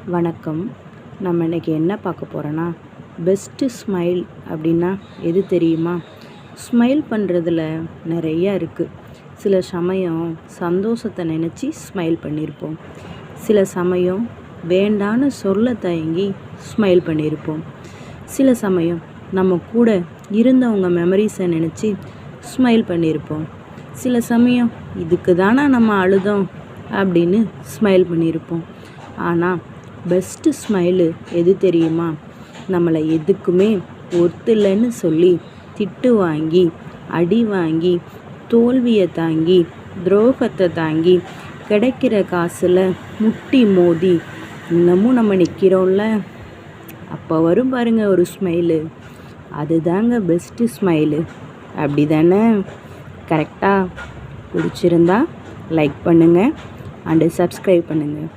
வணக்கம். நம்ம இன்றைக்கி என்ன பார்க்க போகிறோன்னா, பெஸ்ட்டு ஸ்மைல் அப்படின்னா எது தெரியுமா? ஸ்மைல் பண்ணுறதுல நிறையா இருக்குது. சில சமயம் சந்தோஷத்தை நினச்சி ஸ்மைல் பண்ணியிருப்போம். சில சமயம் வேண்டான்னு சொல்ல தயங்கி ஸ்மைல் பண்ணியிருப்போம். சில சமயம் நம்ம கூட இருந்தவங்க மெமரிஸை நினச்சி ஸ்மைல் பண்ணியிருப்போம். சில சமயம் இதுக்கு தானே நம்ம அழுதோம் அப்படின்னு ஸ்மைல் பண்ணியிருப்போம். ஆனால் பெஸ்ட்டு ஸ்மைலு எது தெரியுமா? நம்மளை எதுக்குமே ஒத்துலைன்னு சொல்லி திட்டு வாங்கி, அடி வாங்கி, தோல்வியை தாங்கி, துரோகத்தை தாங்கி, கிடைக்கிற காசில் முட்டி மோதி இன்னமும் நம்ம நிற்கிறோம்ல, அப்போ வரும் பாருங்க ஒரு ஸ்மைலு. அதுதாங்க பெஸ்ட்டு ஸ்மைலு. அப்படி தானே? கரெக்டாக? பிடிச்சிருந்தா லைக் பண்ணுங்கள் அண்டு சப்ஸ்கிரைப் பண்ணுங்கள்.